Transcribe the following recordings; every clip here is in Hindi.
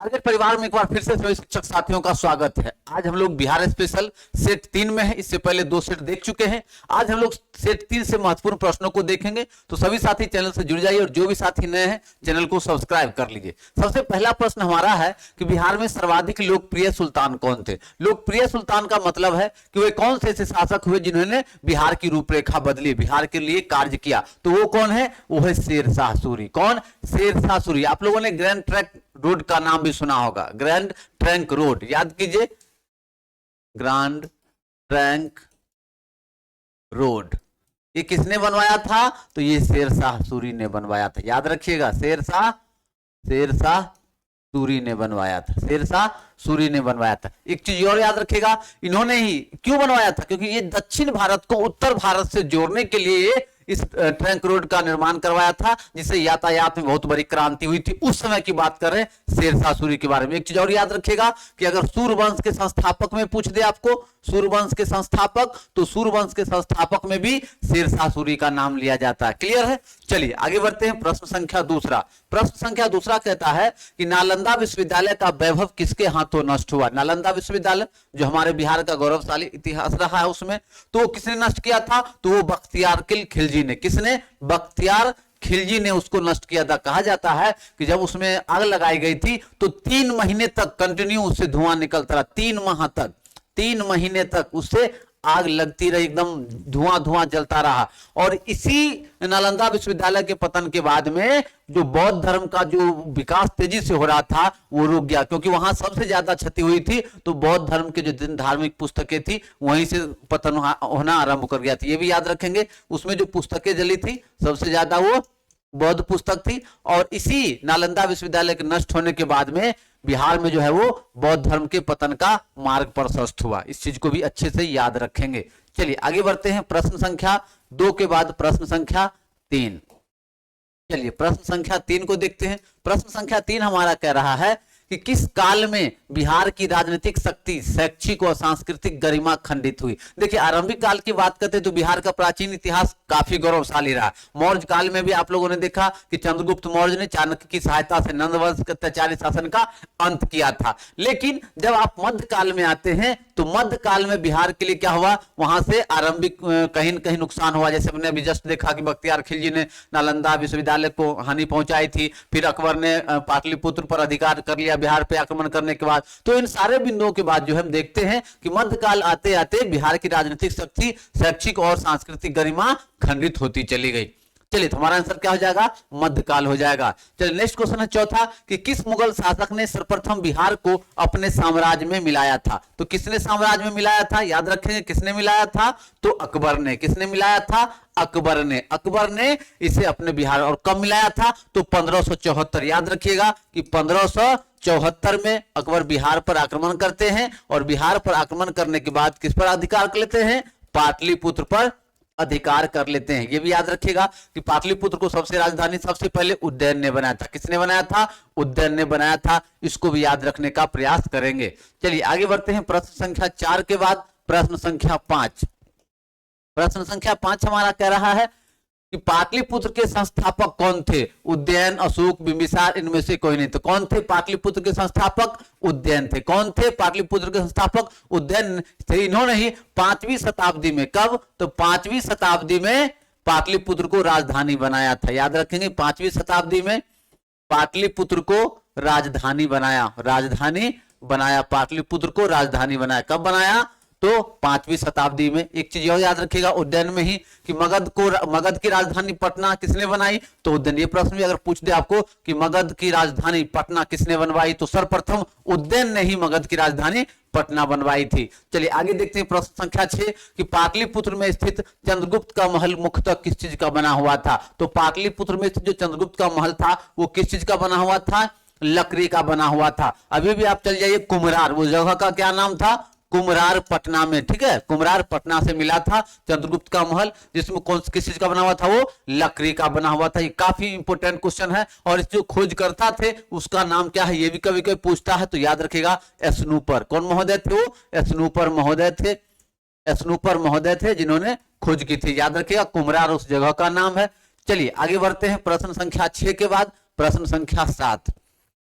टारगेट परिवार में एक बार फिर से सभी शिक्षक साथियों का स्वागत है। आज हम लोग बिहार स्पेशल सेट 3 में है। इससे पहले 2 सेट देख चुके हैं। आज हम लोग सेट 3 से महत्वपूर्ण प्रश्नों को देखेंगे। तो सभी साथी चैनल से जुड़ जाइए और जो भी साथी नए हैं चैनल को सब्सक्राइब कर लीजिए। सबसे पहला प्रश्न हमारा है कि बिहार में सर्वाधिक लोकप्रिय सुल्तान कौन थे। लोकप्रिय सुल्तान का मतलब है कि वे कौन से ऐसे शासक हुए जिन्होंने बिहार की रूपरेखा बदली, बिहार के लिए कार्य किया। तो वो कौन है? वो है शेरशाह सूरी। कौन? शेरशाह सूरी। आप लोगों ने ग्रैंड ट्रैंक रोड का नाम भी सुना होगा। ग्रैंड ट्रैंक रोड याद कीजिए, ग्रैंड ट्रैंक रोड ये किसने बनवाया था? तो ये शेरशाह सूरी ने बनवाया था। याद रखिएगा, शेरशाह सूरी ने बनवाया था। शेरशाह सूरी ने बनवाया था। एक चीज और याद रखिएगा, इन्होंने ही क्यों बनवाया था? क्योंकि ये दक्षिण भारत को उत्तर भारत से जोड़ने के लिए इस ट्रैंक रोड का निर्माण करवाया था, जिससे यातायात में बहुत बड़ी क्रांति हुई थी। उस समय की बात कर रहे हैं शेरशाह सूरी के बारे में। एक चीज और याद रखिएगा कि अगर सूर्यवंश के संस्थापक में पूछ दे आपको, सूर्यवंश के संस्थापक, तो सूर्यवंश के संस्थापक में भी शेरशाह सूरी का नाम लिया जाता है। क्लियर है? चलिए आगे बढ़ते हैं। प्रश्न संख्या दूसरा। प्रश्न संख्या दूसरा कहता है कि नालंदा विश्वविद्यालय का वैभव किसके हाथों नष्ट हुआ? नालंदा विश्वविद्यालय जो हमारे बिहार का गौरवशाली इतिहास रहा है, उसमें तो किसने नष्ट किया था? तो वो बख्तियार खिलजी ने। किसने? बख्तियार खिलजी ने उसको नष्ट किया था। कहा जाता है कि जब उसमें आग लगाई गई थी तो 3 महीने तक कंटिन्यू उससे धुआं निकलता रहा। 3 महीने तक उससे आग लगती रही, एकदम धुआं धुआं जलता रहा। और इसी नालंदा विश्वविद्यालय के पतन के बाद में जो बौद्ध धर्म का जो विकास तेजी से हो रहा था वो रुक गया, क्योंकि वहां सबसे ज्यादा क्षति हुई थी। तो बौद्ध धर्म के जो धार्मिक पुस्तकें थी वहीं से पतन होना आरंभ कर गया था। ये भी याद रखेंगे, उसमें जो पुस्तकें जली थी सबसे ज्यादा वो बौद्ध पुस्तक थी। और इसी नालंदा विश्वविद्यालय के नष्ट होने के बाद में बिहार में जो है वो बौद्ध धर्म के पतन का मार्ग प्रशस्त हुआ। इस चीज को भी अच्छे से याद रखेंगे। चलिए आगे बढ़ते हैं। प्रश्न संख्या 2 के बाद प्रश्न संख्या 3। चलिए प्रश्न संख्या 3 को देखते हैं। प्रश्न संख्या 3 हमारा कह रहा है कि किस काल में बिहार की राजनीतिक शक्ति, शैक्षिक और सांस्कृतिक गरिमा खंडित हुई? देखिए आरंभिक काल की बात करते हैं तो बिहार का प्राचीन इतिहास काफी गौरवशाली रहा। मौर्य काल में भी आप लोगों ने देखा कि चंद्रगुप्त मौर्य ने चाणक्य की सहायता से नंदवंश के अत्याचारी शासन का अंत किया था। लेकिन जब आप मध्य काल में आते हैं तो मध्य काल में बिहार के लिए क्या हुआ? वहां से आरंभिक कहीं न कहीं नुकसान हुआ। जैसे हमने अभी जस्ट देखा कि बख्तियार खिलजी ने नालंदा विश्वविद्यालय को हानि पहुंचाई थी, फिर अकबर ने पाटलिपुत्र पर अधिकार कर लिया बिहार पे आक्रमण करने के बाद। तो इन सारे बिंदुओं के बाद जो हम देखते हैं कि मध्यकाल आते आते बिहार की राजनीतिक शक्ति, शैक्षिक और सांस्कृतिक गरिमा खंडित होती चली गई। चलिए तो हमारा आंसर क्या हो जाएगा? मध्यकाल हो जाएगा। चलिए नेक्स्ट क्वेश्चन है चौथा कि किस मुगल शासक ने सर्वप्रथम बिहार को अपने साम्राज्य में मिलाया था? तो किसने साम्राज्य में मिलाया था? याद रखेंगे किसने मिलाया था? तो अकबर ने। किसने मिलाया था? अकबर ने। अकबर ने इसे अपने बिहार, और कब मिलाया था? तो 1574। याद रखिएगा कि 1574 में अकबर बिहार पर आक्रमण करते हैं, और बिहार पर आक्रमण करने के बाद किस पर अधिकार कर लेते हैं? पाटलिपुत्र पर अधिकार कर लेते हैं। यह भी याद रखिएगा कि पाटलिपुत्र को सबसे राजधानी सबसे पहले उज्जैन ने बनाया था। किसने बनाया था? उज्जैन ने बनाया था। इसको भी याद रखने का प्रयास करेंगे। चलिए आगे बढ़ते हैं। प्रश्न संख्या 4 के बाद प्रश्न संख्या 5। प्रश्न संख्या 5 हमारा कह रहा है कि पाटलिपुत्र के संस्थापक कौन थे? उज्जैन, अशोक, बिंबिसार, इनमें से कोई नहीं। तो कौन थे पाटलिपुत्र के संस्थापक? उज्जैन थे। कौन थे पाटलिपुत्र के संस्थापक? उज्जैन थे। इन्होंने ही 5वीं शताब्दी में, कब? तो 5वीं शताब्दी में पाटलिपुत्र को राजधानी बनाया था। याद रखेंगे 5वीं शताब्दी में पाटलिपुत्र को राजधानी बनाया। राजधानी बनाया, पाटलिपुत्र को राजधानी बनाया। कब बनाया? तो 5वीं शताब्दी में। एक चीज और याद रखिएगा उज्जैन में ही कि मगध की राजधानी पटना किसने बनाई? तो उज्जैन। ये प्रश्न भी अगर पूछ दे आपको कि मगध की राजधानी पटना किसने बनवाई, तो सर्वप्रथम उज्जैन ने ही मगध की राजधानी पटना बनवाई थी। चलिए आगे देखते हैं। प्रश्न संख्या 6 कि पाटलिपुत्र में स्थित चंद्रगुप्त का महल मुख्यतः किस चीज का बना हुआ था? तो पाटलिपुत्र में स्थित जो चंद्रगुप्त का महल था वो किस चीज का बना हुआ था? लकड़ी का बना हुआ था। अभी भी आप चल जाइए कुम्हरार, वो जगह का क्या नाम था? कुम्हरार पटना में। ठीक है, कुम्हरार पटना से मिला था चंद्रगुप्त का महल, जिसमें कौन किस चीज का बना हुआ था? वो लकड़ी का बना हुआ था। ये काफी इंपोर्टेंट क्वेश्चन है, और इस जो खोज करता थे उसका नाम क्या है ये भी कभी कभी पूछता है। तो याद रखिएगा स्नूपर। कौन महोदय थे? वो स्नूपर महोदय थे। स्नूपर महोदय थे जिन्होंने खोज की थी। याद रखिएगा कुम्हरार उस जगह का नाम है। चलिए आगे बढ़ते हैं। प्रश्न संख्या 6 के बाद प्रश्न संख्या 7।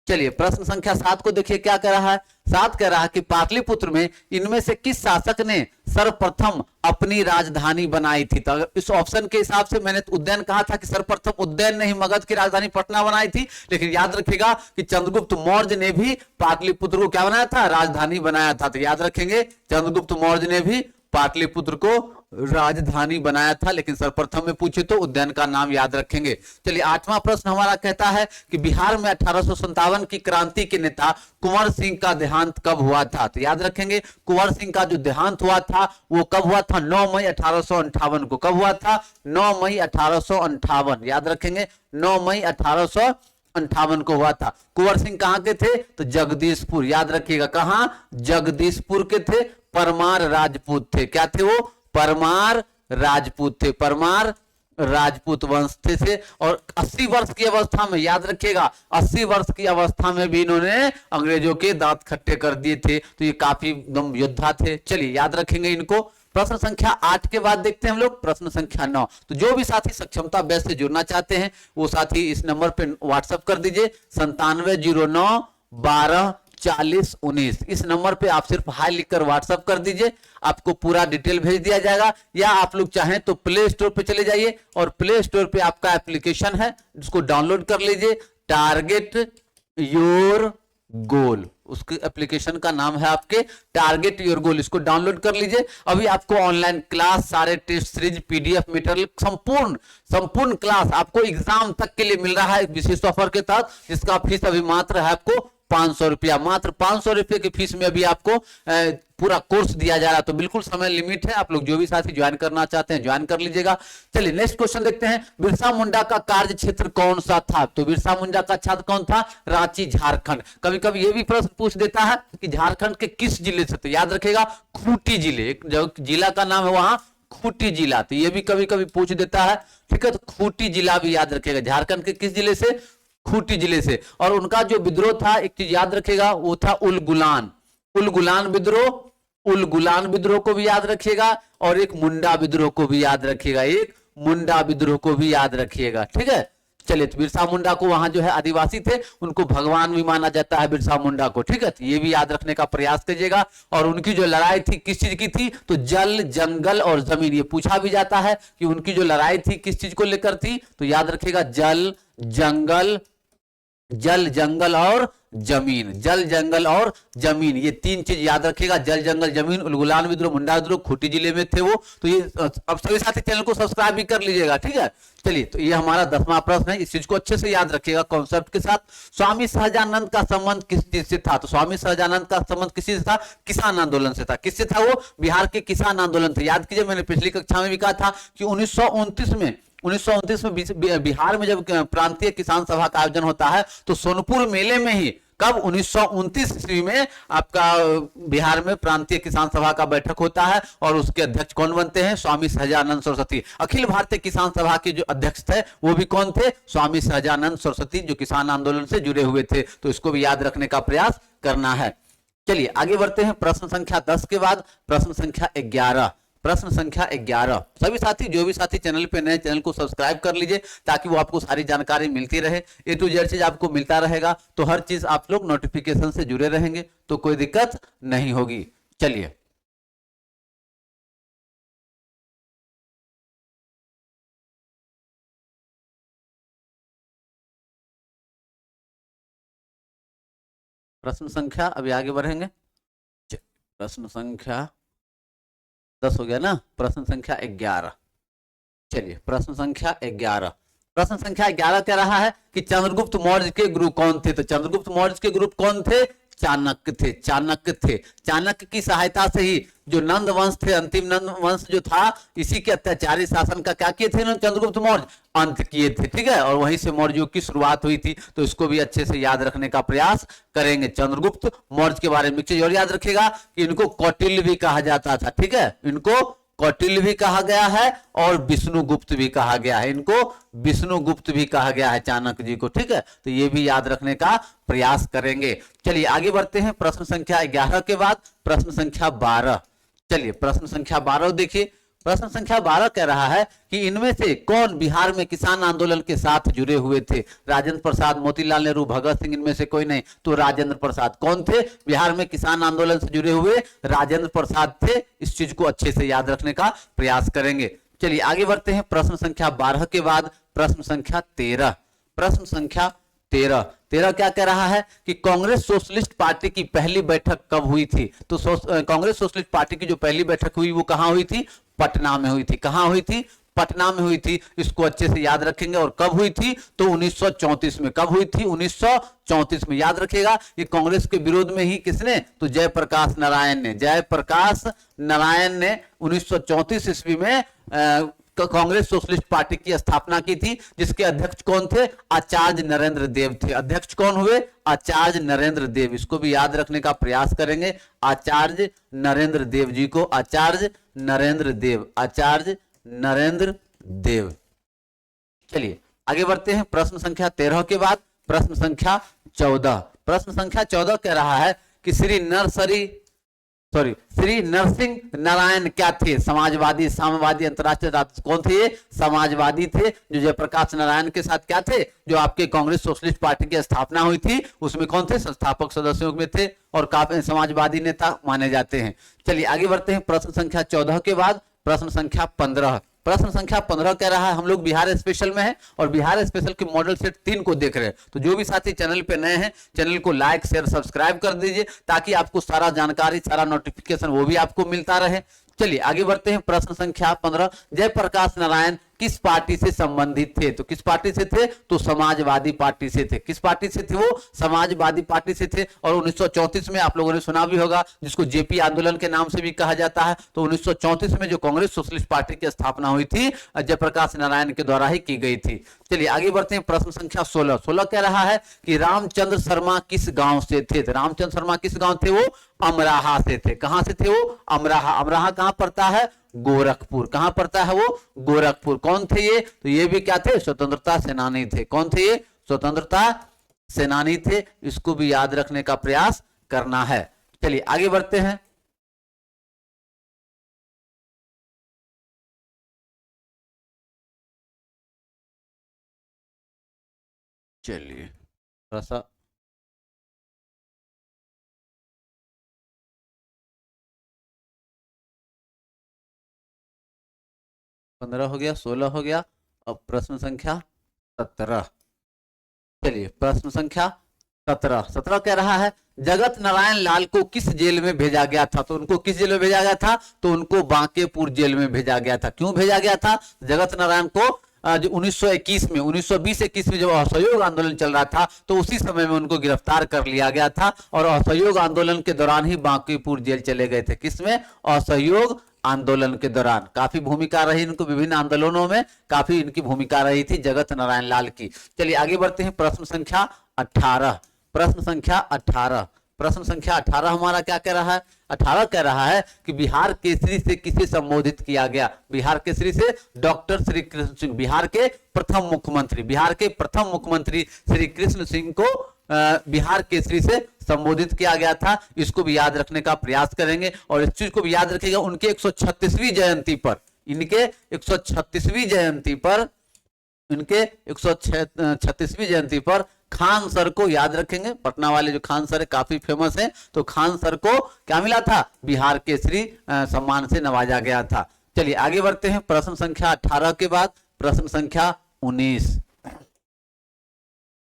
चलिए प्रश्न संख्या 7 को देखिए क्या कह रहा है। 7 कह रहा है कि पाटलिपुत्र में इनमें से किस शासक ने सर्वप्रथम अपनी राजधानी बनाई थी। तो इस ऑप्शन के हिसाब से मैंने उज्जैन कहा था कि सर्वप्रथम उज्जैन ने ही मगध की राजधानी पटना बनाई थी, लेकिन याद रखिएगा कि चंद्रगुप्त मौर्य ने भी पाटलिपुत्र को क्या बनाया था, राजधानी बनाया था। तो याद रखेंगे चंद्रगुप्त मौर्य ने भी पाटलिपुत्र को राजधानी बनाया था, लेकिन सर्वप्रथम में पूछे तो उज्जैन का नाम याद रखेंगे। चलिए 8वां प्रश्न हमारा कहता है कि बिहार में 1857 की क्रांति के नेता कुंवर सिंह का देहांत कब हुआ था। तो याद रखेंगे कुंवर सिंह का जो देहांत हुआ था वो कब हुआ था, 9 मई 1858 को। कब हुआ था, 9 मई 1858। याद रखेंगे 9 मई 1858 को हुआ था। कुंवर सिंह कहां के थे, तो जगदीशपुर। याद रखिएगा कहां, जगदीशपुर के थे। परमार राजपूत थे। क्या थे वो, परमार राजपूत थे। परमार राजपूत वंश थे। और 80 वर्ष की अवस्था में, याद रखिएगा 80 वर्ष की अवस्था में भी इन्होंने अंग्रेजों के दांत खट्टे कर दिए थे। तो ये काफी एकदम योद्धा थे। चलिए याद रखेंगे इनको। प्रश्न संख्या 8 के बाद देखते हैं हम लोग प्रश्न संख्या 9। तो जो भी साथी सक्षमता बैच से जुड़ना चाहते हैं वो साथी इस नंबर पे व्हाट्सएप कर दीजिए 9709 12 40 19। इस नंबर पे आप सिर्फ हाई लिखकर व्हाट्सएप कर दीजिए, आपको पूरा डिटेल भेज दिया जाएगा। या आप लोग चाहें तो प्ले स्टोर पे चले जाइए और प्ले स्टोर पे आपका एप्लीकेशन है जिसको डाउनलोड कर लीजिए, टारगेट योर गोल। उसके एप्लीकेशन का नाम है आपके टारगेट योर गोल। इसको डाउनलोड कर लीजिए। अभी आपको ऑनलाइन क्लास, सारे टेस्ट सीरीज, पीडीएफ मटेरियल, संपूर्ण क्लास आपको एग्जाम तक के लिए मिल रहा है विशेष ऑफर के तहत, जिसका फीस अभी मात्र है आपको 500 रुपया। मात्र 500 रुपये की फीस में अभी आपको पूरा कोर्स दिया जा रहा है। तो बिल्कुल समय लिमिट है, आप लोग जो भी साथी ज्वाइन करना चाहते हैं ज्वाइन कर लीजिएगा। चलिए नेक्स्ट क्वेश्चन देखते हैं। बिरसा मुंडा का कार्य क्षेत्र कौन सा था। तो बिरसा मुंडा का छात्र कौन था, रांची झारखंड। कभी कभी ये भी प्रश्न पूछ देता है कि झारखंड के किस जिले से। तो याद रखेगा खूंटी जिले, एक जो जिला का नाम है वहां खूंटी जिला। तो ये भी कभी कभी पूछ देता है, ठीक है। तो खूंटी जिला भी याद रखेगा, झारखंड के किस जिले से, खूंटी जिले से। और उनका जो विद्रोह था, एक चीज याद रखेगा, वो था उलगुलान विद्रोह। उलगुलान विद्रोह को भी याद रखिएगा और एक मुंडा विद्रोह को भी याद रखिएगा, एक मुंडा विद्रोह को भी याद रखिएगा, ठीक है। चलिए तो बिरसा मुंडा को वहां जो है आदिवासी थे, उनको भगवान भी माना जाता है बिरसा मुंडा को, ठीक है। तो ये भी याद रखने का प्रयास कीजिएगा। और उनकी जो लड़ाई थी किस चीज की थी, तो जल, जंगल और जमीन। ये पूछा भी जाता है कि उनकी जो लड़ाई थी किस चीज को लेकर थी। तो याद रखिएगा जल जंगल और जमीन। जल, जंगल और जमीन, ये 3 चीज याद रखिएगा। जल, जंगल, जमीन। उलगुलान विद्रोह, मुंडा विद्रोह खूंटी जिले में थे वो। तो ये अब सभी साथी चैनल को सब्सक्राइब भी कर लीजिएगा, ठीक है। चलिए तो ये हमारा 10वां प्रश्न है, इस चीज को अच्छे से याद रखिएगा कॉन्सेप्ट के साथ। स्वामी सहजानंद का संबंध किस चीज से था। तो स्वामी सहजानंद का संबंध किस चीज से था, किसान आंदोलन से था। किससे था वो, बिहार के किसान आंदोलन से। याद कीजिए मैंने पिछली कक्षा में भी कहा था कि 1929 में बिहार में जब प्रांतीय किसान सभा का आयोजन होता है तो सोनपुर मेले में ही, कब, 1929 ईस्वी में आपका बिहार में प्रांतीय किसान सभा का बैठक होता है। और उसके अध्यक्ष कौन बनते हैं, स्वामी सहजानंद सरस्वती। अखिल भारतीय किसान सभा के जो अध्यक्ष थे वो भी कौन थे, स्वामी सहजानंद सरस्वती, जो किसान आंदोलन से जुड़े हुए थे। तो इसको भी याद रखने का प्रयास करना है। चलिए आगे बढ़ते हैं। प्रश्न संख्या 10 के बाद प्रश्न संख्या 11। प्रश्न संख्या 11। सभी साथी, जो भी साथी चैनल पे नए, चैनल को सब्सक्राइब कर लीजिए ताकि वो आपको सारी जानकारी मिलती रहे। ए टू जेड चीज आपको मिलता रहेगा, तो हर चीज आप लोग नोटिफिकेशन से जुड़े रहेंगे तो कोई दिक्कत नहीं होगी। चलिए प्रश्न संख्या, अभी आगे बढ़ेंगे। प्रश्न संख्या 10 हो गया ना, प्रश्न संख्या 11। चलिए प्रश्न संख्या 11। प्रश्न संख्या 11 कह रहा है कि चंद्रगुप्त मौर्य के गुरु कौन थे। तो चंद्रगुप्त मौर्य के गुरु कौन थे, चाणक्य थे। चाणक्य की सहायता से ही जो नंद वंश थे, अंतिम नंद वंश जो था, इसी के अत्याचारी शासन का क्या किए थे चंद्रगुप्त मौर्य, अंत किए थे, ठीक है। और वहीं से मौर्यों की शुरुआत हुई थी। तो इसको भी अच्छे से याद रखने का प्रयास करेंगे। चंद्रगुप्त मौर्य के बारे में एक चीज और याद रखिएगा कि इनको कौटिल्य भी कहा जाता था, ठीक है। इनको कौटिल्य भी कहा गया है और विष्णुगुप्त भी कहा गया है। इनको विष्णुगुप्त भी कहा गया है चाणक्य जी को, ठीक है। तो ये भी याद रखने का प्रयास करेंगे। चलिए आगे बढ़ते हैं। प्रश्न संख्या 11 के बाद प्रश्न संख्या 12। चलिए प्रश्न संख्या 12 देखिए। प्रश्न संख्या 12 कह रहा है कि इनमें से कौन बिहार में किसान आंदोलन के साथ जुड़े हुए थे? राजेंद्र प्रसाद, मोतीलाल नेहरू, भगत सिंह, इनमें से कोई नहीं, तो राजेंद्र प्रसाद। कौन थे बिहार में किसान आंदोलन से जुड़े हुए? राजेंद्र प्रसाद थे। इस चीज को अच्छे से याद रखने का प्रयास करेंगे। चलिए आगे बढ़ते हैं। प्रश्न संख्या 12 के बाद प्रश्न संख्या 13। प्रश्न संख्या 13 क्या कह रहा है कि कांग्रेस सोशलिस्ट पार्टी की पहली बैठक कब हुई थी? तो कांग्रेस सोशलिस्ट पार्टी की जो पहली बैठक हुई वो कहां हुई थी? पटना में हुई थी। कहां हुई थी? पटना में हुई थी। इसको अच्छे से याद रखेंगे। और कब हुई थी? तो 1934 में। कब हुई थी? 1934 में। याद रखेगा ये कांग्रेस के विरोध में ही किसने? तो जयप्रकाश नारायण ने। जयप्रकाश नारायण ने 1934 ईस्वी में कांग्रेस सोशलिस्ट पार्टी की स्थापना की थी, जिसके अध्यक्ष कौन थे? आचार्य नरेंद्र देव थे। अध्यक्ष कौन हुए? आचार्य नरेंद्र देव। इसको भी याद रखने का प्रयास करेंगे। आचार्य नरेंद्र देव जी को। आचार्य नरेंद्र देव। आचार्य नरेंद्र देव। चलिए आगे बढ़ते हैं। प्रश्न संख्या 13 के बाद प्रश्न संख्या 14। प्रश्न संख्या 14 कह रहा है कि श्री नरसिंह नारायण क्या थे? समाजवादी, साम्यवादी, अंतरराष्ट्रीय कौन थे? ये समाजवादी थे। जो जयप्रकाश नारायण के साथ क्या थे? जो आपके कांग्रेस सोशलिस्ट पार्टी की स्थापना हुई थी उसमें कौन थे? संस्थापक सदस्यों में थे और काफी समाजवादी नेता माने जाते हैं। चलिए आगे बढ़ते हैं। प्रश्न संख्या 14 के बाद प्रश्न संख्या 15। प्रश्न संख्या 15 कह रहा है, हम लोग बिहार स्पेशल में हैं और बिहार स्पेशल के मॉडल सेट 3 को देख रहे हैं। तो जो भी साथी चैनल पे नए हैं, चैनल को लाइक शेयर सब्सक्राइब कर दीजिए ताकि आपको सारा जानकारी, सारा नोटिफिकेशन वो भी आपको मिलता रहे। चलिए आगे बढ़ते हैं। प्रश्न संख्या 15। जयप्रकाश नारायण किस पार्टी से संबंधित थे? तो किस पार्टी से थे? तो समाजवादी पार्टी से थे। किस पार्टी से थे वो? समाजवादी पार्टी से थे। और 1934 में आप लोगों ने सुना भी होगा, जिसको जेपी आंदोलन के नाम से भी कहा जाता है। तो 1934 में जो कांग्रेस सोशलिस्ट पार्टी की स्थापना हुई थी जयप्रकाश नारायण के द्वारा ही की गई थी। चलिए आगे बढ़ते हैं। प्रश्न संख्या 16। 16 कह रहा है कि रामचंद्र शर्मा किस गांव से थे? तो रामचंद्र शर्मा किस गांव थे? वो अमराहा से थे। कहां से थे वो? अमराहा। अमराहा कहां पड़ता है? गोरखपुर। कहां पड़ता है वो? गोरखपुर। कौन थे ये? तो ये भी क्या थे? स्वतंत्रता सेनानी थे। कौन थे ये? स्वतंत्रता सेनानी थे। इसको भी याद रखने का प्रयास करना है। चलिए आगे बढ़ते हैं। चलिए थोड़ा सा 15 हो गया, 16 हो गया। अब प्रश्न संख्या 17। चलिए प्रश्न संख्या 17। 17 कह रहा है जगत नारायण लाल को किस जेल में भेजा गया था? तो उनको किस जेल में भेजा गया था? तो उनको बांकेपुर जेल में भेजा गया था। क्यों भेजा गया था जगत नारायण को? जो 1921 में 1920-21 में जब असहयोग आंदोलन चल रहा था तो उसी समय में उनको गिरफ्तार कर लिया गया था और असहयोग आंदोलन के दौरान ही बांकीपुर जेल चले गए थे। किसमें? असहयोग आंदोलन के दौरान। काफी भूमिका रही इनको, विभिन्न आंदोलनों में काफी इनकी भूमिका रही थी जगत नारायण लाल की। चलिए आगे बढ़ते हैं। प्रश्न संख्या 18। प्रश्न संख्या 18। प्रश्न संख्या 18 हमारा क्या कह रहा है? 18 कह रहा है कि बिहार केसरी से किसे संबोधित किया गया? बिहार केसरी से डॉक्टर श्री कृष्ण सिंह, बिहार के प्रथम मुख्यमंत्री, बिहार के प्रथम मुख्यमंत्री श्री कृष्ण सिंह को बिहार केसरी से संबोधित किया गया था। इसको भी याद रखने का प्रयास करेंगे और इस चीज को भी याद रखिएगा। उनके 136वीं जयंती पर, इनके 136वीं जयंती पर, इनके 136वीं जयंती पर खान सर को याद रखेंगे। पटना वाले जो खान सर है काफी फेमस है। तो खान सर को क्या मिला था? बिहार केसरी सम्मान से नवाजा गया था। चलिए आगे बढ़ते हैं। प्रश्न संख्या 18 के बाद प्रश्न संख्या 19।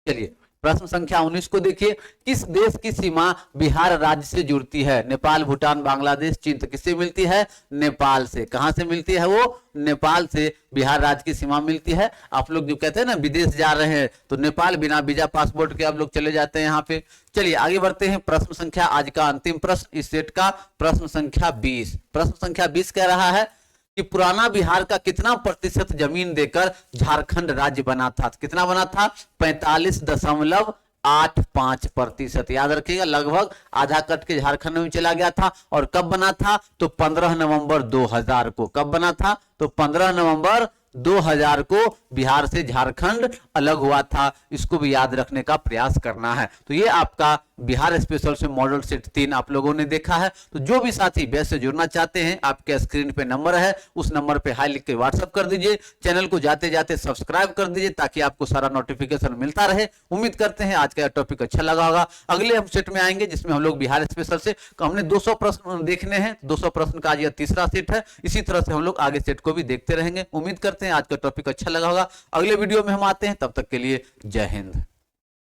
चलिए प्रश्न संख्या 19 को देखिए। किस देश की सीमा बिहार राज्य से जुड़ती है? नेपाल, भूटान, बांग्लादेश, चीन। तो किससे मिलती है? नेपाल से। कहां से मिलती है वो? नेपाल से बिहार राज्य की सीमा मिलती है। आप लोग जो कहते हैं ना विदेश जा रहे हैं तो नेपाल बिना वीजा पासपोर्ट के आप लोग चले जाते हैं यहाँ पे। चलिए आगे बढ़ते हैं। प्रश्न संख्या आज का अंतिम प्रश्न इस सेट का, प्रश्न संख्या 20। प्रश्न संख्या 20 कह रहा है कि पुराना बिहार का कितना प्रतिशत जमीन देकर झारखंड राज्य बना था? कितना बना था? 45.85%। याद रखिएगा, लगभग आधा कट के झारखंड में चला गया था। और कब बना था? तो 15 नवंबर 2000 को। कब बना था? तो 15 नवंबर 2000 को बिहार से झारखंड अलग हुआ था। इसको भी याद रखने का प्रयास करना है। तो ये आपका बिहार स्पेशल से मॉडल सेट 3 आप लोगों ने देखा है। तो जो भी साथी बैच से जुड़ना चाहते हैं, आपके स्क्रीन पे नंबर है, उस नंबर पे हाई लिख के व्हाट्सअप कर दीजिए। चैनल को जाते जाते सब्सक्राइब कर दीजिए ताकि आपको सारा नोटिफिकेशन मिलता रहे। उम्मीद करते हैं आज का टॉपिक अच्छा लगा होगा। अगले हम सेट में आएंगे जिसमें हम लोग बिहार स्पेशल से हमने 200 प्रश्न देखने हैं। 200 प्रश्न का आज यह तीसरा सेट है। इसी तरह से हम लोग आगे सेट को भी देखते रहेंगे। उम्मीद करते हैं आज का टॉपिक अच्छा लगा होगा। अगले वीडियो में हम आते हैं, तब तक के लिए जय हिंद।